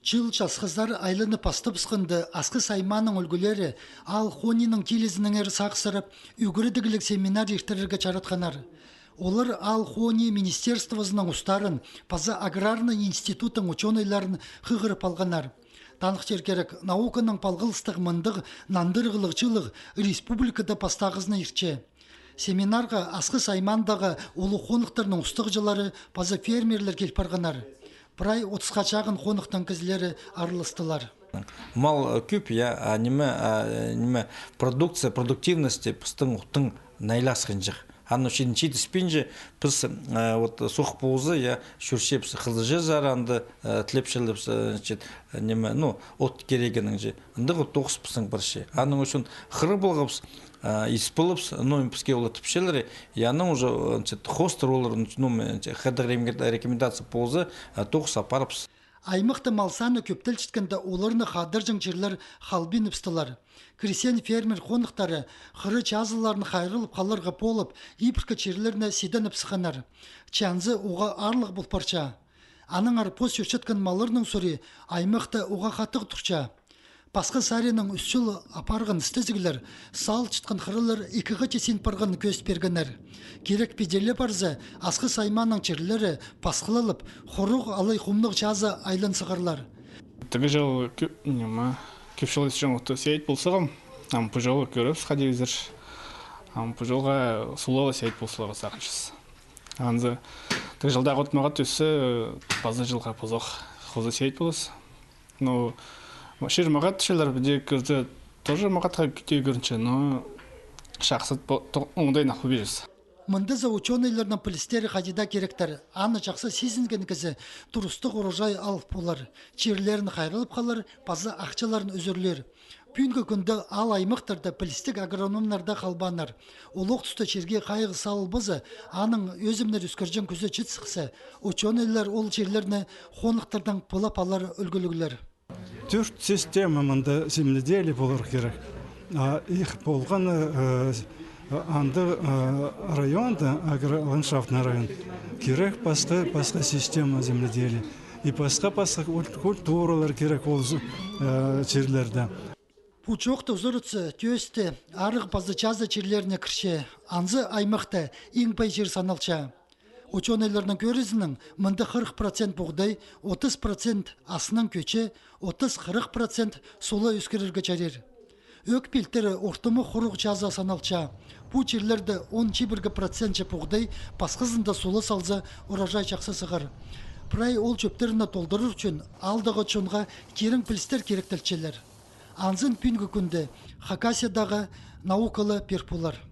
Жыл жасқыздар айлыны пастып сқынды асқы сайманың үлгілері ал хонинің келізінің әрі сақсырып, үгірідігілік семинар ертірерге чаратқанар. Олар ал хони министерствозының ұстарын, паза аграрный институтың ученыйларын қығырып алғанар. Танық керек науканың палғылыстық мындық, нандырғылықчылық республикада пастағызны ерче. Семинарға асқы саймандағы олы қонықтарының ұстық жылары паза фермерлер келпарғанар. Прай 30-қа чағын қонықтың кізлері арылыстылар. Мал күп, неме продукция, продуктивности пыстың ұқтың найласқын жық. Анны үшін чейті спинжі пыс сұқ паузы, шүрше пысы қылды жы заранды, тілепшілі пысы, от керегінің жы. Үндіғы 9 пысың бірші. Анның үшін қыры болғапс, испылыпс, но піске олы тіпшелері, яның уже хостер оларын, қадыр рекомендация паузы 9 апарыпс. Аймықты малсаны көптіл чіткінді оларыны қадыржың жерлер қалбин үпстылар. Кресен фермер қонықтары қыры чазыларын қайрылып қалырға болып, ипіркі черлеріне седен үпсіқанар. Чанзы оға арлық бұл парча. Аның арпос өшеткін малырының сұры аймықты оға қатық тұрча. Пасқы сарының үсчіл апарғын істезігілер, сал чытқын қырылыр екіғі тесен парғын көз бергенер. Керек беделі барзы, асқы сайманың черлері пасқылылып, хоруқ алай құмлық жазы айлын сығырлар. Тігі жыл көпшілі үшін ұқты сейт болсығым, бұ жолы көріп сқадевізір, бұ жолға сұлығы сейт болсылығы сақыншыз. Анзы тігі жылдағы ұтмаға төсі базы жылға позоқ қозы сейт болыз. Шер мағат шелер біде көрді, тоже мағатқа күте көрінше, но шақсыт оңдай нақы беріз. Мұндызы ученыйларының полистері қадида керектер. Аны жақсы сезінген кізі тұрыстық урожай алып болар. Черлерін қайрылып қалар, пазы ақчаларын өзірлер. Пүйінгі күнді ал аймақтарда полистік агрономнарда қалбанар. Олық тұсты черге қайғы салыбызы, аның өзімнер үскіржен күзі жетсіқсы. Ученыйлар ол черлеріні қонықтардан пылап алар үлгілігілер. Төрт система мында земледелие болар керек. Их болған анды районда, агроландшафтный район, керек басқа система земледелия. И басқа культуралар керек ол жерлерде. Пучоқты ұзырытсы, төсті, арық базы жазы черлеріне кірше, анзы аймақты ең пай жер саналча. Ученыйларының көрізінің мұнды 40% бұғдай, 30% асынан көче, 30-40% солы өскерерге жарер. Өк пелтері ортымы құруқ жаза саналча. Бұл жерлерді 10-1% бұғдай, пасқызында солы салза ұражай жақсы сығыр. Прай ол чөптеріні толдырыр үшін алдағы чонға керің пілістер керектілчелер. Анзын пүнгі күнді Хакасиядағы наукалы перпулар.